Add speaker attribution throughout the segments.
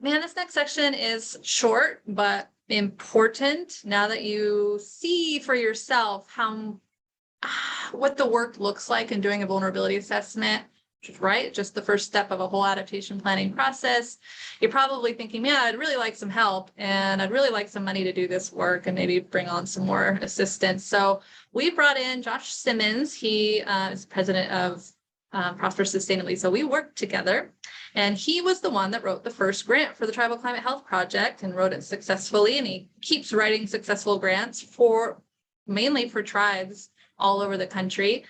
Speaker 1: Man, this next section is short, but important now that you see for yourself how what the work looks like in doing a vulnerability assessment, which is right, just the first step of a whole adaptation planning process. You're probably thinking, man, I'd really like some help and I'd really like some money to do this work and maybe bring on some more assistance. So we brought in Josh Simmons. He is president of Prosper Sustainably. So we worked together, and he was the one that wrote the first grant for the Tribal Climate Health Project and wrote it successfully. And he keeps writing successful grants for mainly for tribes all over the country.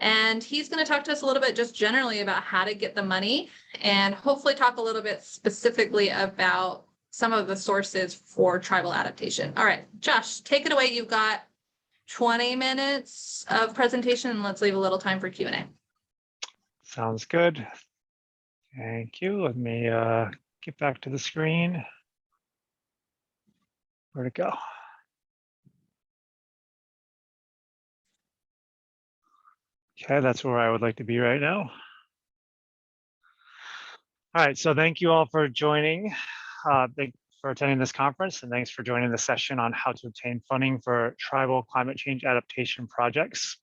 Speaker 1: And he's going to talk to us a little bit just generally about how to get the money and hopefully talk a little bit specifically about some of the sources for tribal adaptation. All right, Josh, take it away. You've got 20 minutes of presentation, and let's leave a little time for Q&A.
Speaker 2: Sounds good. Thank you. Let me get back to the screen. Where'd it go? Okay, that's where I would like to be right now. All right, so thank you all for joining. Thanks for attending this conference, and thanks for joining the session on how to obtain funding for tribal climate change adaptation projects.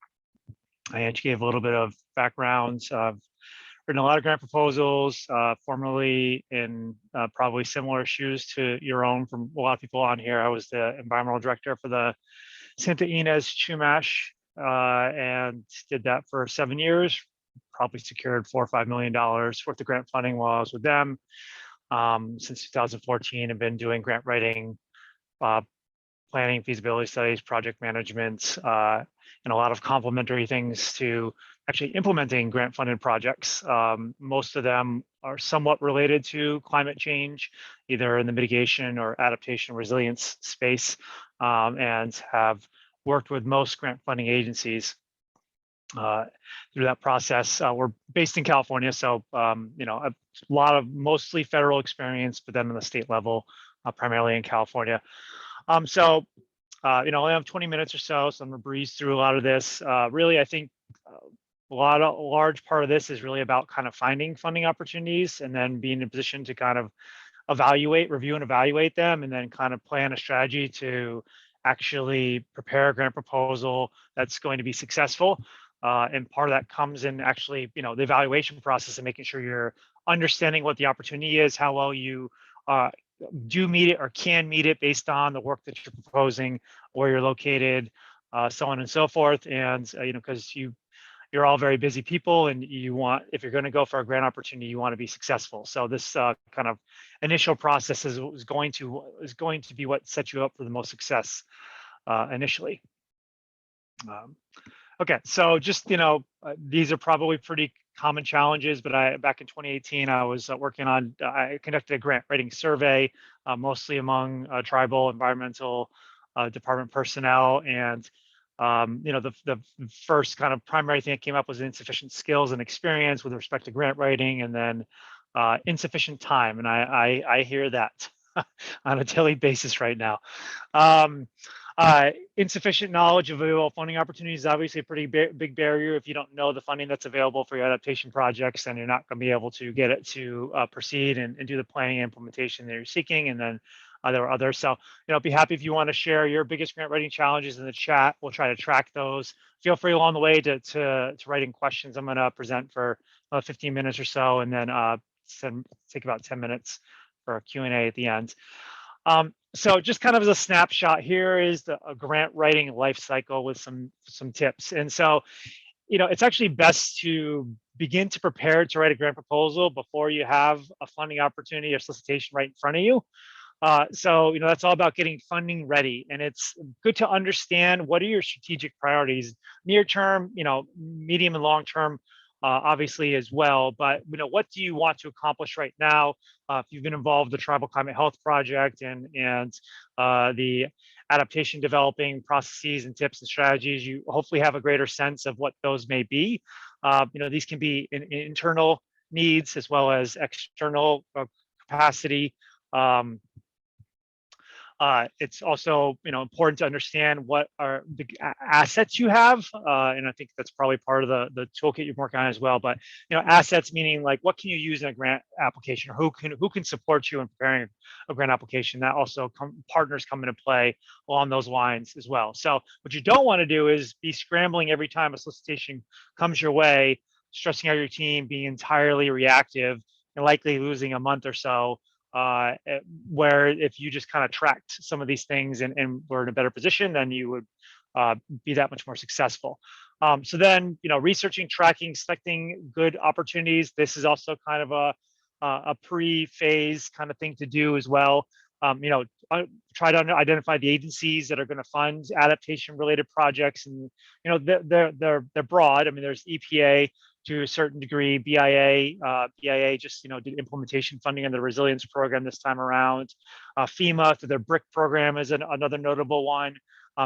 Speaker 2: I actually gave a little bit of background. I've written a lot of grant proposals, formerly in probably similar shoes to your own from a lot of people on here. I was the environmental director for the Santa Ynez Chumash, and did that for 7 years. Probably secured $4 or $5 million worth of grant funding while I was with them. Since 2014, I've been doing grant writing, planning, feasibility studies, project management, and a lot of complementary things to actually implementing grant funded projects. Most of them are somewhat related to climate change, either in the mitigation or adaptation resilience space, and have worked with most grant funding agencies through that process. We're based in California, so you know, a lot of mostly federal experience, but then on the state level, primarily in California. You know, I only have 20 minutes or so, so I'm gonna breeze through a lot of this. Really, I think a large part of this is really about kind of finding funding opportunities and then being in a position to kind of review and evaluate them, and then kind of plan a strategy to actually prepare a grant proposal that's going to be successful. And part of that comes in actually, you know, the evaluation process and making sure you're understanding what the opportunity is, how well you do meet it or can meet it based on the work that you're proposing, where you're located, so on and so forth. And you know, because you're all very busy people, and you want, if you're going to go for a grant opportunity, you want to be successful. So this kind of initial process is going to be what sets you up for the most success initially. Okay, so just, you know, these are probably pretty common challenges, but back in 2018, I was working on, I conducted a grant writing survey, mostly among tribal environmental department personnel. And, you know, the first kind of primary thing that came up was insufficient skills and experience with respect to grant writing, and then insufficient time. And I hear that on a daily basis right now. Insufficient knowledge of available funding opportunities is obviously a pretty big barrier. If you don't know the funding that's available for your adaptation projects, then you're not going to be able to get it to proceed and do the planning and implementation that you're seeking. And then there are others. So, you know, be happy if you want to share your biggest grant writing challenges in the chat. We'll try to track those. Feel free along the way to write in questions. I'm going to present for 15 minutes or so, and then take about 10 minutes for a Q&A at the end. So just kind of as a snapshot, here is a grant writing life cycle with some tips. And so, you know, it's actually best to begin to prepare to write a grant proposal before you have a funding opportunity or solicitation right in front of you. So, you know, that's all about getting funding ready. And it's good to understand what are your strategic priorities, near term, you know, medium and long term, obviously as well. But, you know, what do you want to accomplish right now? If you've been involved with the Tribal Climate Health Project and the adaptation developing processes and tips and strategies, you hopefully have a greater sense of what those may be. You know, these can be internal needs as well as external capacity. It's also, important to understand what are the assets you have, and I think that's probably part of the toolkit you're working on as well. But assets meaning like what can you use in a grant application, or who can support you in preparing a grant application. That also partners come into play along those lines as well. So what you don't want to do is be scrambling every time a solicitation comes your way, stressing out your team, being entirely reactive, and likely losing a month or so. Where if you just kind of tracked some of these things and were in a better position, then you would be that much more successful. So then, researching, tracking, selecting good opportunities. This is also kind of a pre-phase kind of thing to do as well. Try to identify the agencies that are going to fund adaptation-related projects, and they're broad. I mean, there's EPA to a certain degree, BIA just did implementation funding in the resilience program this time around. FEMA through their BRIC program is another notable one.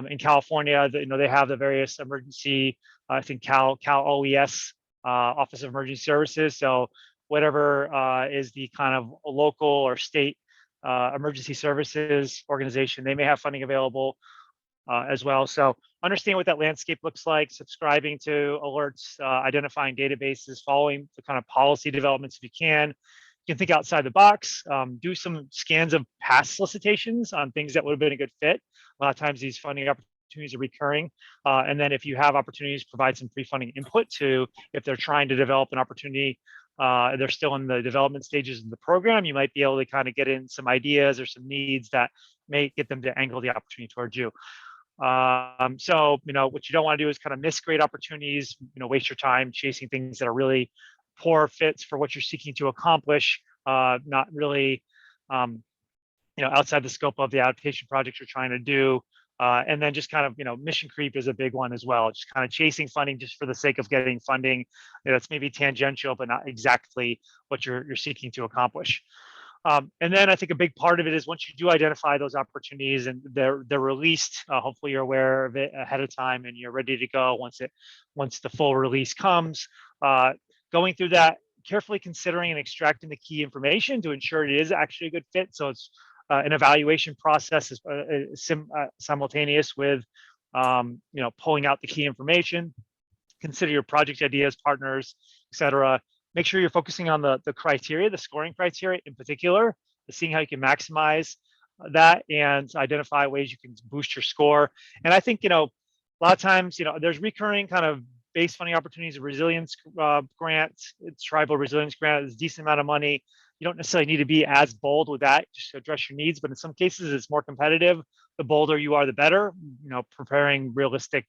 Speaker 2: In California, they have the various emergency, I think Cal OES, Office of Emergency Services. So whatever is the kind of local or state emergency services organization, they may have funding available as well. So understand what that landscape looks like, subscribing to alerts, identifying databases, following the kind of policy developments if you can. You can think outside the box, do some scans of past solicitations on things that would have been a good fit. A lot of times these funding opportunities are recurring. And then if you have opportunities, provide some pre-funding input to, if they're trying to develop an opportunity, they're still in the development stages of the program, you might be able to kind of get in some ideas or some needs that may get them to angle the opportunity towards you. So what you don't want to do is kind of miss great opportunities, waste your time chasing things that are really poor fits for what you're seeking to accomplish, not really outside the scope of the adaptation project you're trying to do. And then just kind of, mission creep is a big one as well. Just kind of chasing funding just for the sake of getting funding. That's maybe tangential, but not exactly what you're seeking to accomplish. And then I think a big part of it is once you do identify those opportunities and they're released, hopefully you're aware of it ahead of time and you're ready to go once the full release comes. Going through that, carefully considering and extracting the key information to ensure it is actually a good fit. So it's an evaluation process is simultaneous with pulling out the key information. Consider your project ideas, partners, etc. Make sure you're focusing on the criteria, the scoring criteria in particular, seeing how you can maximize that and identify ways you can boost your score. And I think, a lot of times, there's recurring kind of base funding opportunities, resilience grants, it's tribal resilience grant, it's a decent amount of money. You don't necessarily need to be as bold with that just to address your needs, but in some cases it's more competitive. The bolder you are, the better, preparing realistic,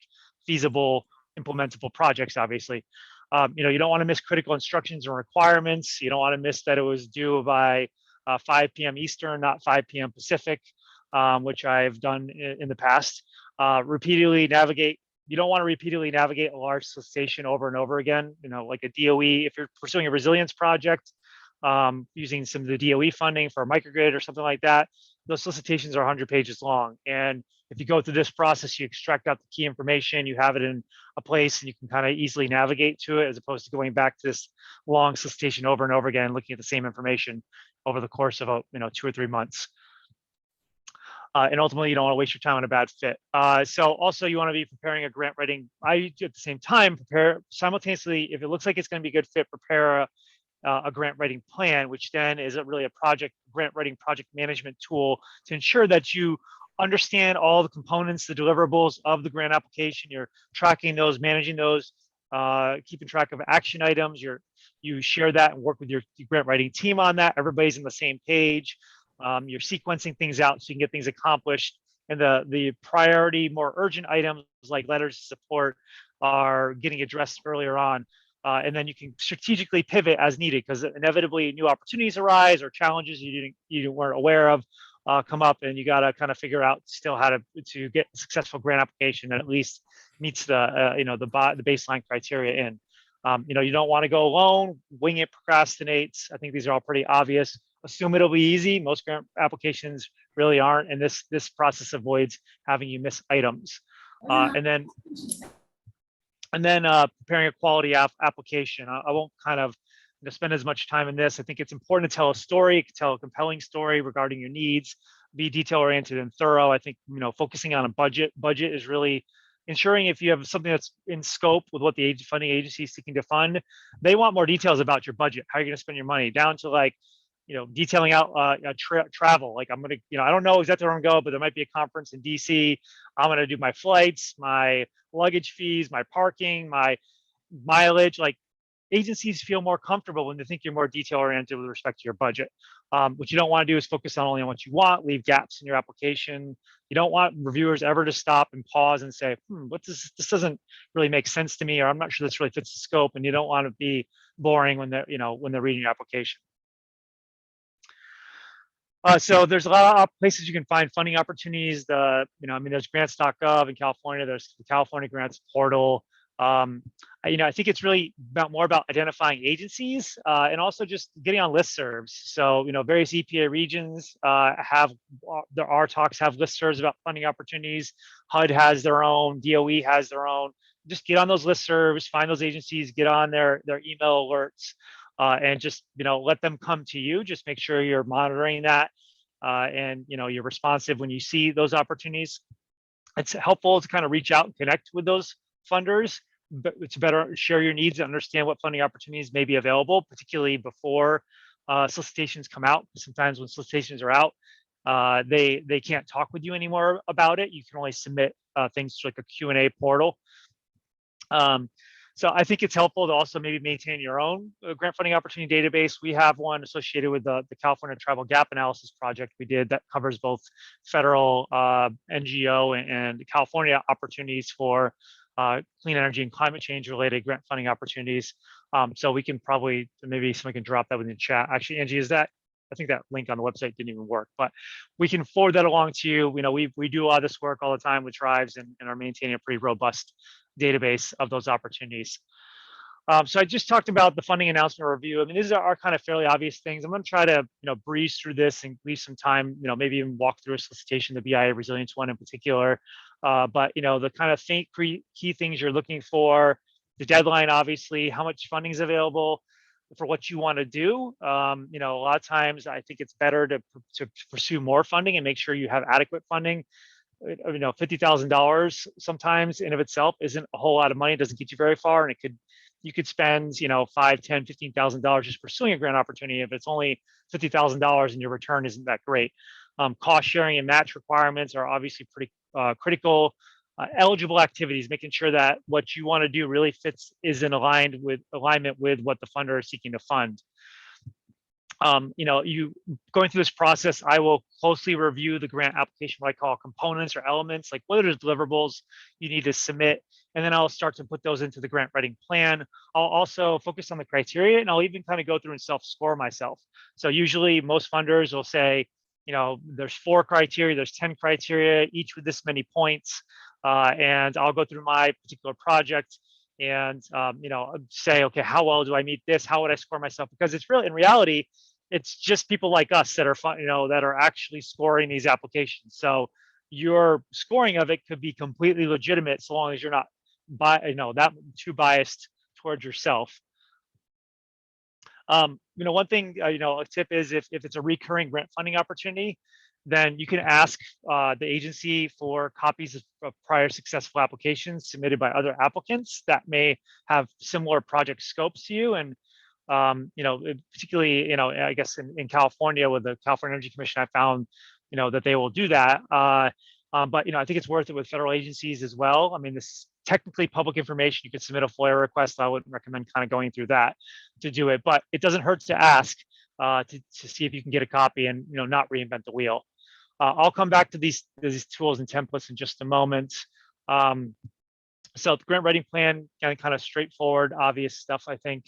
Speaker 2: feasible, implementable projects, obviously. You don't want to miss critical instructions and requirements. You don't want to miss that it was due by 5 p.m. Eastern, not 5 p.m. Pacific, which I've done in the past. Repeatedly navigate. You don't want to repeatedly navigate a large solicitation over and over again. Like a DOE, if you're pursuing a resilience project, using some of the DOE funding for a microgrid or something like that, those solicitations are 100 pages long. And if you go through this process, you extract out the key information, you have it in a place and you can kind of easily navigate to it as opposed to going back to this long solicitation over and over again, looking at the same information over the course of 2 or 3 months. And ultimately, you don't want to waste your time on a bad fit. So also you want to be preparing a grant writing. I at the same time prepare simultaneously, if it looks like it's going to be a good fit, prepare a grant writing plan, which then is really a grant writing project management tool to ensure that you understand all the components, the deliverables of the grant application. You're tracking those, managing those, keeping track of action items. You share that and work with your grant writing team on that. Everybody's on the same page. You're sequencing things out so you can get things accomplished. And the priority, more urgent items like letters of support are getting addressed earlier on. And then you can strategically pivot as needed because inevitably new opportunities arise or challenges you weren't aware of come up, and you got to kind of figure out still how to get a successful grant application that at least meets the the baseline criteria in. You don't want to go alone, wing it, procrastinate. I think these are all pretty obvious. Assume it'll be easy. Most grant applications really aren't, and this process avoids having you miss items. And then preparing a quality application. I won't kind of spend as much time in this. I think it's important to tell a story, tell a compelling story regarding your needs, be detail oriented and thorough. I think, focusing on a budget is really ensuring if you have something that's in scope with what the funding agency is seeking to fund, they want more details about your budget, how you're going to spend your money, down to like, detailing out travel. Like I'm going to, I don't know exactly where I'm going to go, but there might be a conference in DC. I'm going to do my flights, my luggage fees, my parking, my mileage. Like, agencies feel more comfortable when they think you're more detail oriented with respect to your budget. What you don't want to do is focus on only on what you want, leave gaps in your application. You don't want reviewers ever to stop and pause and say, what this doesn't really make sense to me, or I'm not sure this really fits the scope. And you don't want to be boring when they're, when they're reading your application. So there's a lot of places you can find funding opportunities. There's grants.gov in California. There's the California Grants Portal. I think it's really more about identifying agencies and also just getting on listservs. So, various EPA regions have their RTOCs have listservs about funding opportunities. HUD has their own, DOE has their own. Just get on those listservs, find those agencies, get on their email alerts, and just, let them come to you. Just make sure you're monitoring that and, you're responsive when you see those opportunities. It's helpful to kind of reach out and connect with those funders, but it's better share your needs and understand what funding opportunities may be available, particularly before solicitations come out. Sometimes when solicitations are out, they can't talk with you anymore about it. You can only submit things to like a Q&A portal. So I think it's helpful to also maybe maintain your own grant funding opportunity database. We have one associated with the California Tribal Gap Analysis project we did that covers both federal NGO and California opportunities for clean energy and climate change related grant funding opportunities. So we can probably, maybe someone can drop that within the chat. Actually, Angie, I think that link on the website didn't even work, but we can forward that along to you. We do a lot of this work all the time with tribes and are maintaining a pretty robust database of those opportunities. So I just talked about the funding announcement review. These are kind of fairly obvious things. I'm going to try to, breeze through this and leave some time, maybe even walk through a solicitation, the BIA resilience one in particular. But, the kind of key things you're looking for, the deadline, obviously, how much funding is available for what you want to do. A lot of times I think it's better to pursue more funding and make sure you have adequate funding. $50,000 sometimes in of itself isn't a whole lot of money. It doesn't get you very far, and you could spend $5, $10, $15,000 just pursuing a grant opportunity if it's only $50,000 and your return isn't that great. Cost sharing and match requirements are obviously pretty critical. Eligible activities, making sure that what you want to do really is in alignment with what the funder is seeking to fund. You going through this process, I will closely review the grant application, what I call components or elements, like what are the deliverables you need to submit, and then I'll start to put those into the grant writing plan. I'll also focus on the criteria, and I'll even kind of go through and self-score myself. So usually most funders will say, there's 4 criteria, there's 10 criteria, each with this many points, and I'll go through my particular project and say, okay, how well do I meet this? How would I score myself? Because it's really, in reality, it's just people like us that are that are actually scoring these applications. So your scoring of it could be completely legitimate, so long as you're not that too biased towards yourself. One thing, a tip is if it's a recurring grant funding opportunity, then you can ask the agency for copies of prior successful applications submitted by other applicants that may have similar project scopes to you. And, particularly, I guess in California with the California Energy Commission, I found, that they will do that. But, I think it's worth it with federal agencies as well. This is technically public information. You could submit a FOIA request. I wouldn't recommend kind of going through that to do it, but it doesn't hurt to ask to see if you can get a copy and, not reinvent the wheel. I'll come back to these tools and templates in just a moment. So the grant writing plan, kind of straightforward, obvious stuff, I think,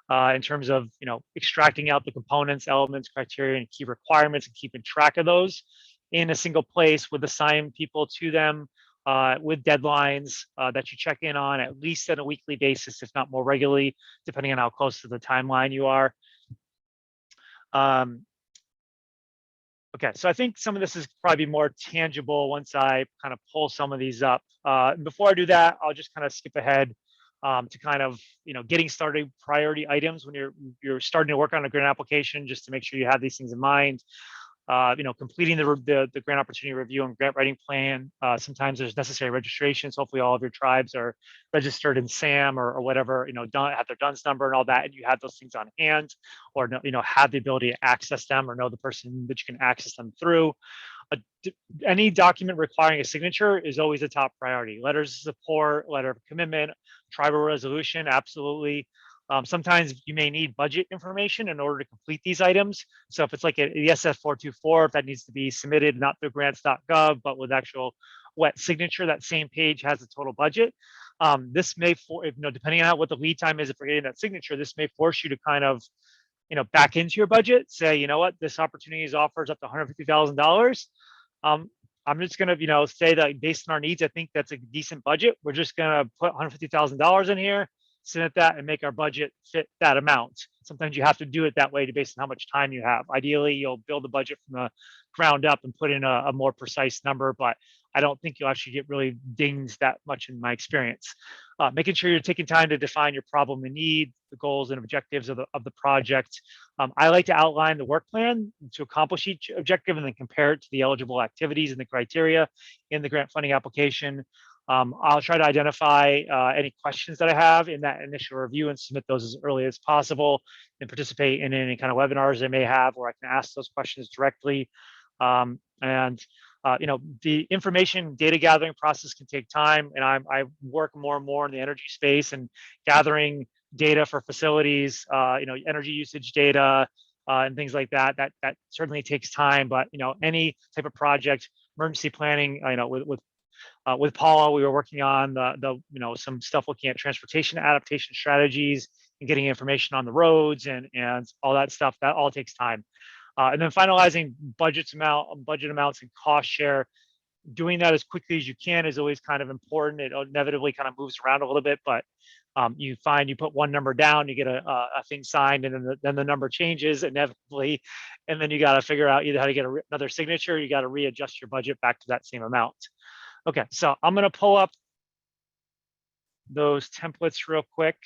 Speaker 2: in terms of, extracting out the components, elements, criteria, and key requirements and keeping track of those in a single place with assigned people to them, with deadlines that you check in on at least on a weekly basis, if not more regularly, depending on how close to the timeline you are. Okay, so I think some of this is probably more tangible once I kind of pull some of these up. Before I do that, I'll just kind of skip ahead to kind of, getting started priority items when you're starting to work on a grant application, just to make sure you have these things in mind. completing the grant opportunity review and grant writing plan. Sometimes there's necessary registrations. Hopefully all of your tribes are registered in SAM or whatever, have their DUNS number and all that, and you have those things on hand, or, have the ability to access them or know the person that you can access them through. Any document requiring a signature is always a top priority. Letters of support, letter of commitment, tribal resolution, absolutely. Sometimes you may need budget information in order to complete these items. So if it's like the SF 424, if that needs to be submitted not through grants.gov, but with actual wet signature, that same page has the total budget. This may, depending on what the lead time is, if we're getting that signature, this may force you to kind of, back into your budget, say, you know what, this opportunity offers up to $150,000. I'm just going to, say that based on our needs, I think that's a decent budget. We're just going to put $150,000 in here, submit that, and make our budget fit that amount. Sometimes you have to do it that way based on how much time you have. Ideally, you'll build a budget from the ground up and put in a more precise number, but I don't think you'll actually get really dinged that much in my experience. Making sure you're taking time to define your problem and need, the goals and objectives of the project. I like to outline the work plan to accomplish each objective and then compare it to the eligible activities and the criteria in the grant funding application. I'll try to identify any questions that I have in that initial review and submit those as early as possible, and participate in any kind of webinars they may have where I can ask those questions directly. The information data gathering process can take time, and I work more and more in the energy space and gathering data for facilities, energy usage data, and things like that. That certainly takes time, but any type of project, emergency planning, with Paula, we were working on some stuff looking at transportation adaptation strategies and getting information on the roads and all that stuff. That all takes time. And then finalizing budget amounts and cost share. Doing that as quickly as you can is always kind of important. It inevitably kind of moves around a little bit, but you find you put one number down, you get a thing signed, and then the number changes inevitably, and then you got to figure out either how to get another signature, or you got to readjust your budget back to that same amount. Okay, so I'm going to pull up those templates real quick.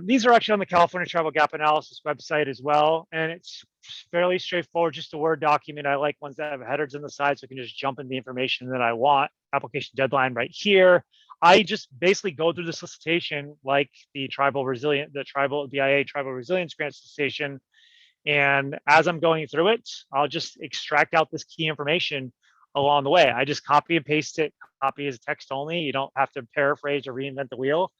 Speaker 2: These are actually on the California Tribal Gap Analysis website as well, and it's fairly straightforward, just a Word document. I like ones that have headers on the side so I can just jump in the information that I want. Application deadline right here. I just basically go through the solicitation like the BIA Tribal Resilience Grant Solicitation. And as I'm going through it, I'll just extract out this key information along the way. I just copy and paste it, copy as text only. You don't have to paraphrase or reinvent the wheel.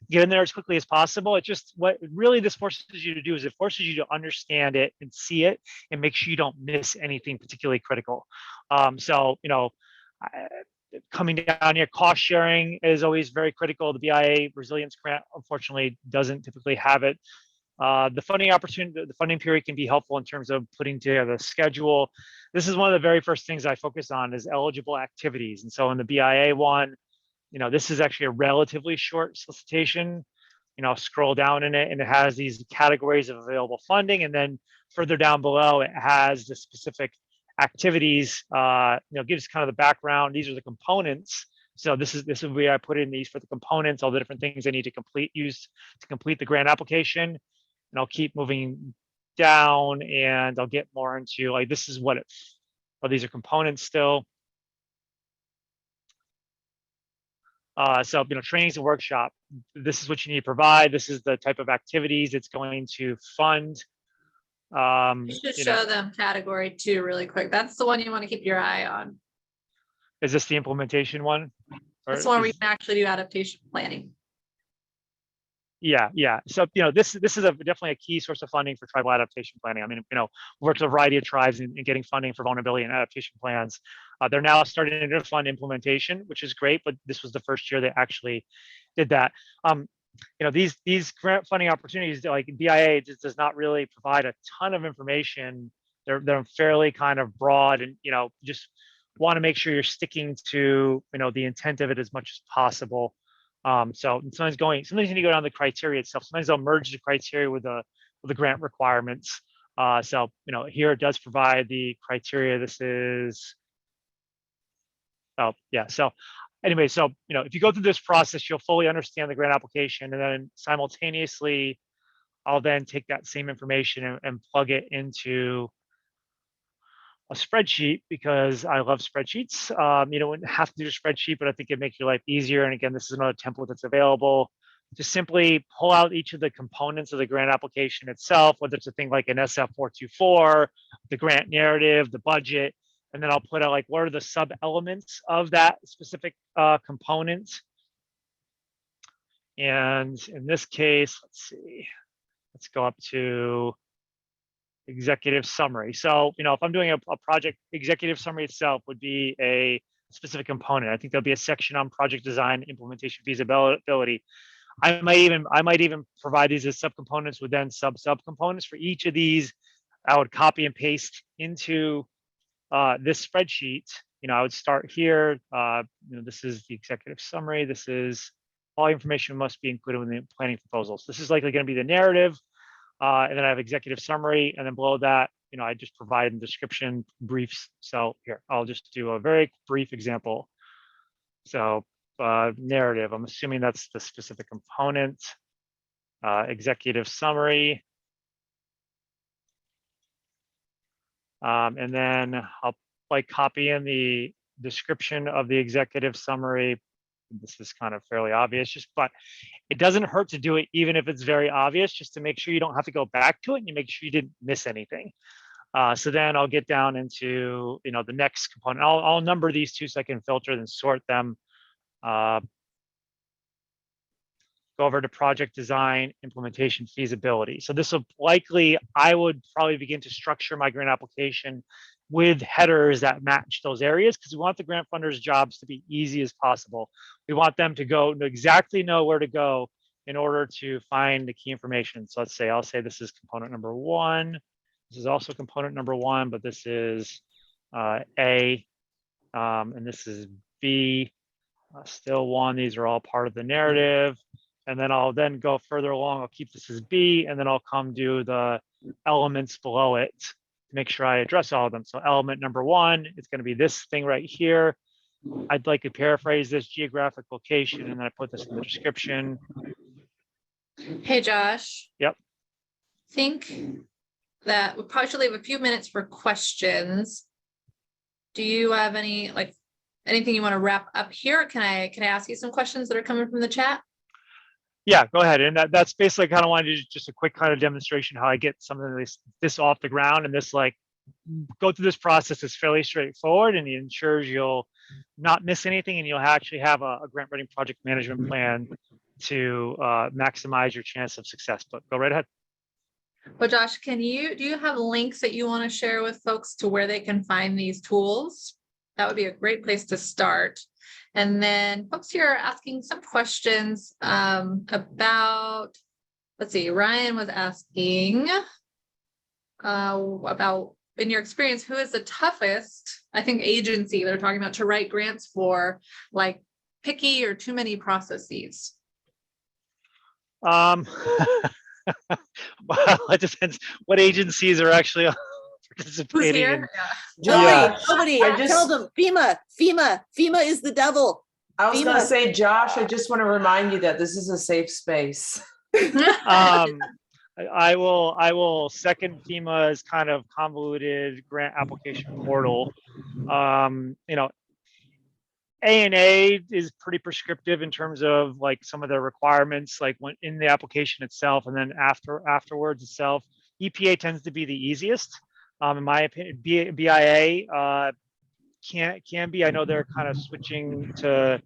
Speaker 2: Get in there as quickly as possible. It just, what really this forces you to do is it forces you to understand it and see it and make sure you don't miss anything particularly critical. Coming down here, cost sharing is always very critical. The BIA Resilience Grant, unfortunately, doesn't typically have it. The funding period can be helpful in terms of putting together a schedule. This is one of the very first things I focus on is eligible activities. And so in the BIA one, this is actually a relatively short solicitation. Scroll down in it and it has these categories of available funding. And then further down below, it has the specific activities, gives kind of the background. These are the components. So this is where I put in these for the components, all the different things I need to use to complete the grant application. And I'll keep moving down and I'll get more into like, this is what these are components still. Trainings and workshop, this is what you need to provide. This is the type of activities it's going to fund.
Speaker 1: You should show them category 2 really quick. That's the one you want to keep your eye on.
Speaker 2: Is this the implementation one?
Speaker 1: That's one where you can actually do adaptation planning.
Speaker 2: Yeah. So, this is definitely a key source of funding for tribal adaptation planning. I mean, worked with a variety of tribes in getting funding for vulnerability and adaptation plans. They're now starting to fund implementation, which is great, but this was the first year they actually did that. These grant funding opportunities, like BIA, does not really provide a ton of information. They're fairly kind of broad, and just want to make sure you're sticking to the intent of it as much as possible. So sometimes you need to go down the criteria itself. Sometimes they'll merge the criteria with the grant requirements. Here it does provide the criteria. This is, So anyway, if you go through this process, you'll fully understand the grant application, and then simultaneously, I'll then take that same information and plug it into a spreadsheet because I love spreadsheets. You don't have to do a spreadsheet, but I think it makes your life easier. And again, this is another template that's available. Just simply pull out each of the components of the grant application itself, whether it's a thing like an SF424, the grant narrative, the budget, and then I'll put out like what are the sub elements of that specific component. And in this case, let's see, let's go up to executive summary. So, you know, if I'm doing a project, executive summary itself would be a specific component. I think there'll be a section on project design, implementation, feasibility. I might even provide these as subcomponents with then subcomponents for each of these. I would copy and paste into this spreadsheet. You know, I would start here. You know, this is the executive summary. This is all information must be included in the planning proposals. This is likely going to be the narrative. And then I have executive summary, and then below that, you know, I just provide the description briefs. So here, I'll just do a very brief example. So narrative, I'm assuming that's the specific component. Executive summary. And then I'll like copy in the description of the executive summary. This is kind of fairly obvious, but it doesn't hurt to do it even if it's very obvious, just to make sure you don't have to go back to it and you make sure you didn't miss anything. So then I'll get down into, you know, the next component. I'll number these two so I can filter and sort them. Go over to project design, implementation, feasibility. So this will likely, I would probably begin to structure my grant application with headers that match those areas because we want the grant funders' jobs to be easy as possible. We want them to go to exactly know where to go in order to find the key information. So let's say, I'll say this is component number 1. This is also component number 1, but this is A, and this is B, still 1. These are all part of the narrative. And then I'll then go further along. I'll keep this as B, and then I'll come do the elements below it to make sure I address all of them. So element number 1, it's going to be this thing right here. I'd like to paraphrase this geographic location, and then I put this in the description.
Speaker 1: Hey, Josh.
Speaker 2: Yep.
Speaker 1: Think that we probably should leave a few minutes for questions. Do you have any, like, anything you want to wrap up here? Can I ask you some questions that are coming from the chat?
Speaker 2: Yeah, go ahead. And that's basically kind of wanted to do just a quick kind of demonstration how I get something like this off the ground, and this like go through this process is fairly straightforward, and it ensures you'll not miss anything, and you'll actually have a grant writing project management plan to maximize your chance of success. But go right ahead.
Speaker 1: Well, Josh, do you have links that you want to share with folks to where they can find these tools? That would be a great place to start. And then folks here are asking some questions about, let's see, Ryan was asking about, in your experience, who is the toughest, I think, agency they're talking about to write grants for, like picky or too many processes?
Speaker 2: Well, it depends what agencies are actually participating in.
Speaker 3: Nobody. Tell them FEMA is the devil.
Speaker 4: I was going to say, Josh, I just want to remind you that this is a safe space.
Speaker 2: I will second FEMA's kind of convoluted grant application portal. You know, A&A is pretty prescriptive in terms of like some of their requirements, like when in the application itself, and then afterwards itself. EPA tends to be the easiest. In my opinion, BIA can be. I know they're kind of switching to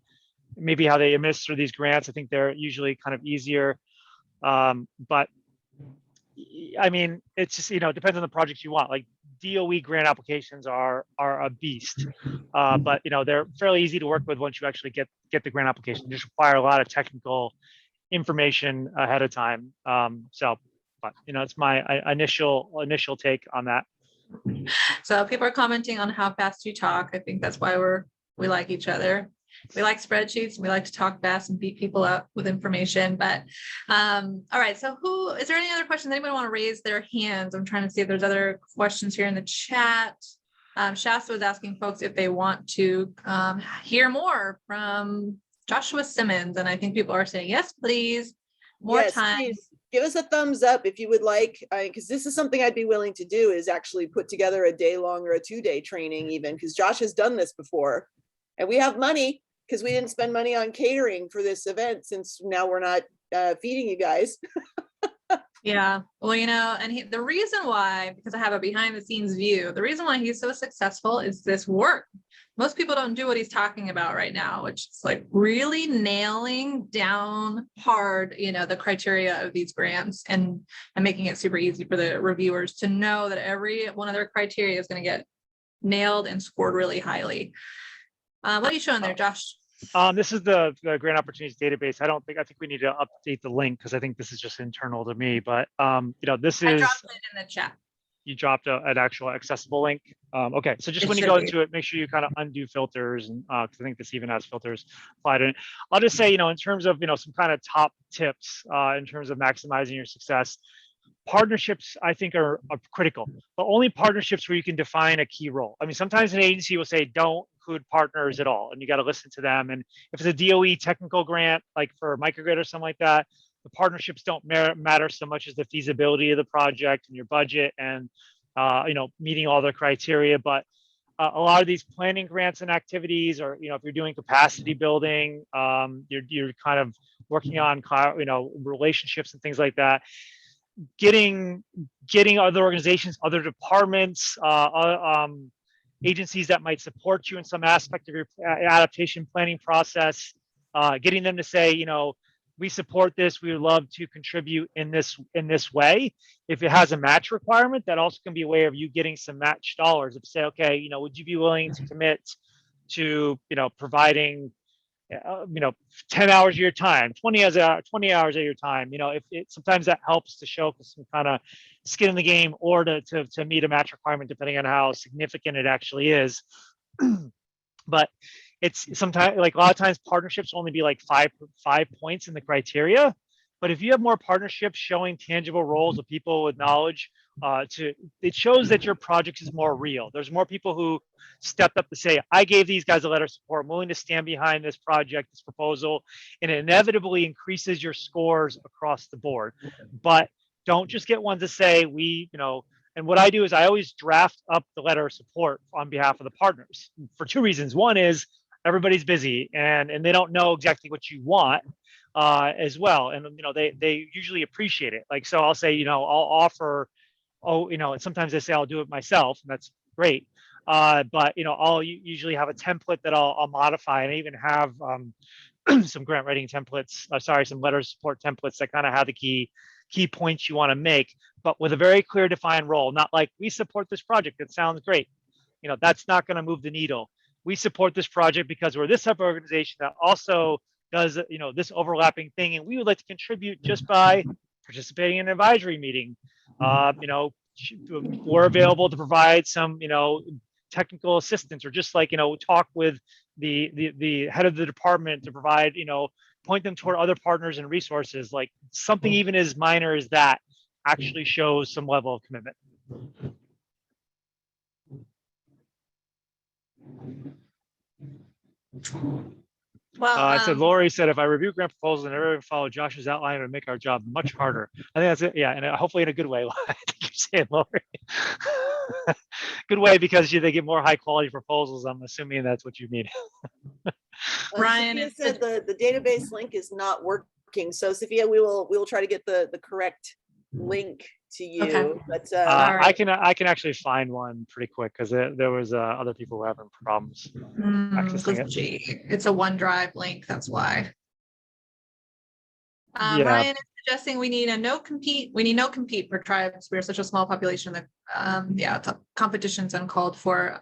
Speaker 2: maybe how they administer these grants. I think they're usually kind of easier. But I mean, it's just, you know, it depends on the projects you want. Like DOE grant applications are a beast, but you know, they're fairly easy to work with once you actually get the grant application. They just require a lot of technical information ahead of time. But you know, it's my initial take on that.
Speaker 1: So people are commenting on how fast you talk. I think that's why we like each other. We like spreadsheets. We like to talk fast and beat people up with information. But all right. So is there any other questions? Anyone want to raise their hands? I'm trying to see if there's other questions here in the chat. Shasta was asking folks if they want to hear more from Joshua Simmons. And I think people are saying, yes, please. More time.
Speaker 3: Please. give us a thumbs up if you would like, because this is something I'd be willing to do, is actually put together a day-long or a 2-day training even, because Josh has done this before. And we have money, because we didn't spend money on catering for this event, since now we're not feeding you guys.
Speaker 1: Yeah, well, and the reason why, because I have a behind the scenes view, the reason why he's so successful is this work. Most people don't do what he's talking about right now, which is like really nailing down hard, the criteria of these grants and making it super easy for the reviewers to know that every one of their criteria is going to get nailed and scored really highly. What are you showing there, Josh?
Speaker 2: This is the grant opportunities database. I think we need to update the link because I think this is just internal to me, but this
Speaker 1: I
Speaker 2: is,
Speaker 1: dropped it in the chat.
Speaker 2: you dropped an actual accessible link. Okay, so just
Speaker 1: It
Speaker 2: when you
Speaker 1: should
Speaker 2: go
Speaker 1: be.
Speaker 2: into it, make sure you kind of undo filters, and 'cause I think this even has filters applied in it. I'll just say, in terms of some kind of top tips in terms of maximizing your success, partnerships I think are critical, but only partnerships where you can define a key role. I mean, sometimes an agency will say don't include partners at all, and you got to listen to them. And if it's a DOE technical grant, like for microgrid or something like that, the partnerships don't matter so much as the feasibility of the project and your budget and meeting all the criteria. But a lot of these planning grants and activities, or if you're doing capacity building, you're kind of working on relationships and things like that. Getting other organizations, other departments, agencies that might support you in some aspect of your adaptation planning process, getting them to say, we support this, we would love to contribute in this way. If it has a match requirement, that also can be a way of you getting some match dollars. If say, okay, would you be willing to commit to providing 10 hours of your time, 20 hours of your time, if it sometimes that helps to show some kind of skin in the game, or to meet a match requirement, depending on how significant it actually is. But it's sometimes, like a lot of times, partnerships only be like five points in the criteria. But if you have more partnerships showing tangible roles of people with knowledge, it shows that your project is more real. There's more people who stepped up to say, I gave these guys a letter of support, I'm willing to stand behind this project, this proposal, and it inevitably increases your scores across the board. But don't just get one to say, and what I do is I always draft up the letter of support on behalf of the partners for two reasons. One is everybody's busy and they don't know exactly what you want. As well, and they usually appreciate it. Like, so I'll say, I'll offer, and sometimes they say I'll do it myself, and that's great. But I'll usually have a template that I'll modify, and I even have some grant writing templates. Some letter of support templates that kind of have the key points you want to make, but with a very clear defined role. Not like, we support this project, it sounds great. That's not going to move the needle. We support this project because we're this type of organization that also does this overlapping thing, and we would like to contribute just by participating in an advisory meeting. We're available to provide some technical assistance, or just talk with the head of the department to provide point them toward other partners and resources. Like, something even as minor as that actually shows some level of commitment.
Speaker 1: Well,
Speaker 2: so Lori said, if I review grant proposals and everyone follow Josh's outline, it would make our job much harder. I think that's it. Yeah, and hopefully in a good way. I think you're saying, Lori. Good way, because they get more high quality proposals. I'm assuming that's what you mean.
Speaker 1: Ryan
Speaker 3: Sophia said the database link is not working. So Sophia, we will try to get the correct link to you.
Speaker 1: Okay.
Speaker 3: But
Speaker 2: I can actually find one pretty quick, because there was other people who were having problems accessing it.
Speaker 1: It's a OneDrive link, that's why.
Speaker 2: Yeah.
Speaker 1: Ryan is suggesting we need no compete for tribes. We're such a small population that competition's uncalled for.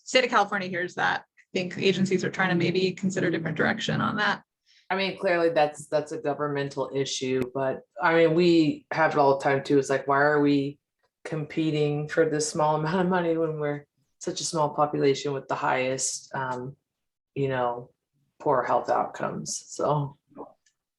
Speaker 1: State of California hears that. I think agencies are trying to maybe consider different direction on that.
Speaker 4: I mean, clearly that's a governmental issue, but I mean, we have it all the time too. It's like, why are we competing for this small amount of money when we're such a small population with the highest, poor health outcomes? So.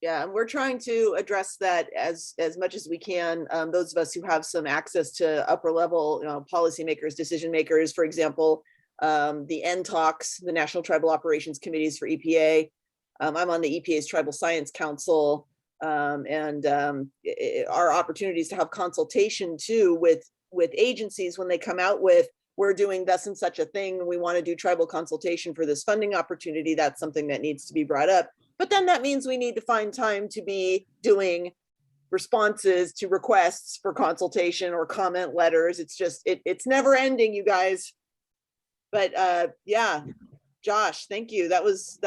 Speaker 3: yeah, and we're trying to address that as much as we can. Those of us who have some access to upper level, policymakers, decision makers, for example, the NTOCs, the National Tribal Operations Committees for EPA. I'm on the EPA's Tribal Science Council. Our opportunities to have consultation too with agencies when they come out with, we're doing thus and such a thing, we want to do tribal consultation for this funding opportunity. That's something that needs to be brought up. But then that means we need to find time to be doing responses to requests for consultation or comment letters. It's just, it's never ending, you guys. But yeah, Josh, thank you. That was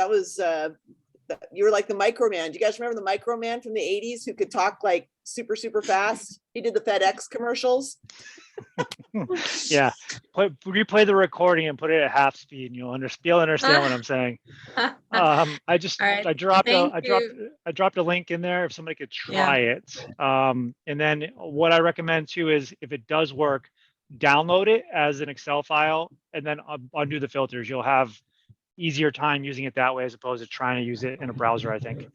Speaker 3: you were like the microman. Do you guys remember the microman from the 80s who could talk like super, super fast? He did the FedEx commercials.
Speaker 2: Yeah, replay the recording and put it at half speed, and you'll understand what I'm saying. I just
Speaker 1: All right,
Speaker 2: I dropped
Speaker 1: thank you.
Speaker 2: I dropped a link in there if somebody could try it. And then what I recommend too is if it does work, download it as an Excel file and then undo the filters. You'll have easier time using it that way as opposed to trying to use it in a browser, I think.